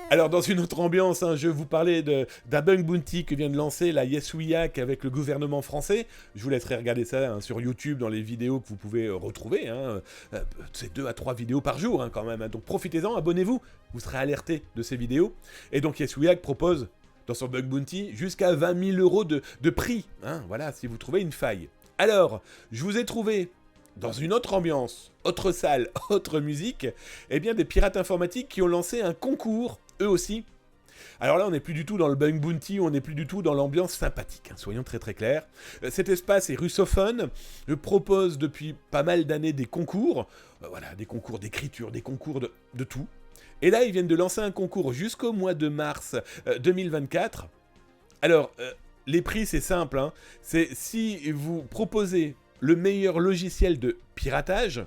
Alors, dans une autre ambiance, hein, je vous parlais d'un bug bounty que vient de lancer la Yes We Hack avec le gouvernement français. Je vous laisserai regarder ça hein, sur YouTube dans les vidéos que vous pouvez retrouver. Hein. C'est 2 à 3 vidéos par jour hein, quand même. Hein. Donc profitez-en, abonnez-vous. Vous serez alerté de ces vidéos. Et donc Yes We Hack propose dans son bug bounty jusqu'à 20 000 € de prix. Hein, voilà, si vous trouvez une faille. Alors, je vous ai trouvé dans une autre ambiance, autre salle, autre musique, eh bien des pirates informatiques qui ont lancé un concours, eux aussi. Alors là, on n'est plus du tout dans le bug bounty, on n'est plus du tout dans l'ambiance sympathique, hein, soyons très très clairs. Cet espace est russophone, propose depuis pas mal d'années des concours, voilà, des concours d'écriture, des concours de tout. Et là, ils viennent de lancer un concours jusqu'au mois de mars 2024. Alors, les prix, c'est simple, hein. C'est si vous proposez le meilleur logiciel de piratage,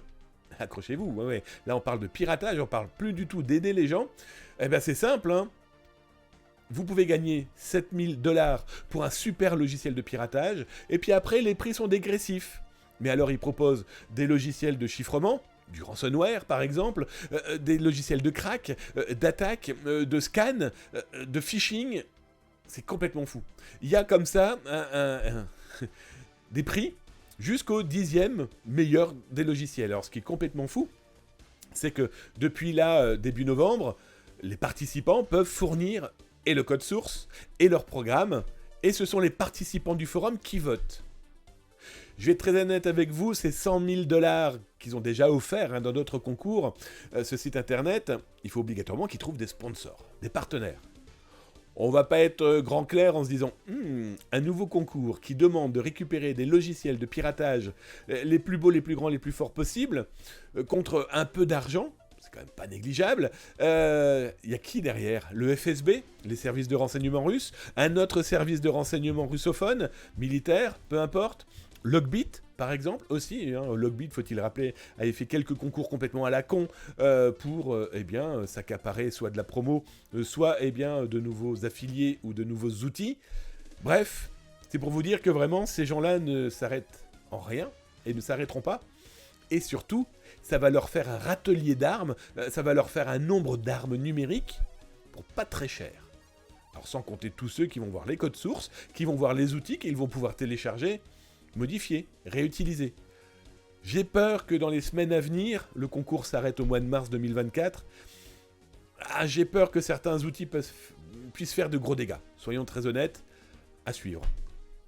accrochez-vous, ouais, là on parle de piratage, on parle plus du tout d'aider les gens, eh ben c'est simple, hein. Vous pouvez gagner 7 000 $ pour un super logiciel de piratage, et puis après les prix sont dégressifs. Mais alors ils proposent des logiciels de chiffrement, du ransomware par exemple, des logiciels de crack, d'attaque, de scan, de phishing, c'est complètement fou. Il y a comme ça des prix jusqu'au 10e meilleur des logiciels. Alors ce qui est complètement fou, c'est que depuis là, début novembre, les participants peuvent fournir et le code source et leur programme, et ce sont les participants du forum qui votent. Je vais être très honnête avec vous, c'est 100 000 $ qu'ils ont déjà offert hein, dans d'autres concours. Ce site internet, il faut obligatoirement qu'ils trouvent des sponsors, des partenaires. On va pas être grand clair en se disant un nouveau concours qui demande de récupérer des logiciels de piratage les plus beaux, les plus grands, les plus forts possibles contre un peu d'argent, c'est quand même pas négligeable. Y a qui derrière? Le FSB, les services de renseignement russes, un autre service de renseignement russophone, militaire, peu importe. Logbit, par exemple, aussi. Hein, Logbit, faut-il rappeler, avait fait quelques concours complètement à la con pour eh bien, s'accaparer soit de la promo, soit eh bien, de nouveaux affiliés ou de nouveaux outils. Bref, c'est pour vous dire que vraiment, ces gens-là ne s'arrêtent en rien et ne s'arrêteront pas. Et surtout, ça va leur faire un râtelier d'armes, ça va leur faire un nombre d'armes numériques pour pas très cher. Alors sans compter tous ceux qui vont voir les codes sources, qui vont voir les outils qu'ils vont pouvoir télécharger, modifier, réutiliser. J'ai peur que dans les semaines à venir, le concours s'arrête au mois de mars 2024, j'ai peur que certains outils puissent faire de gros dégâts. Soyons très honnêtes, à suivre.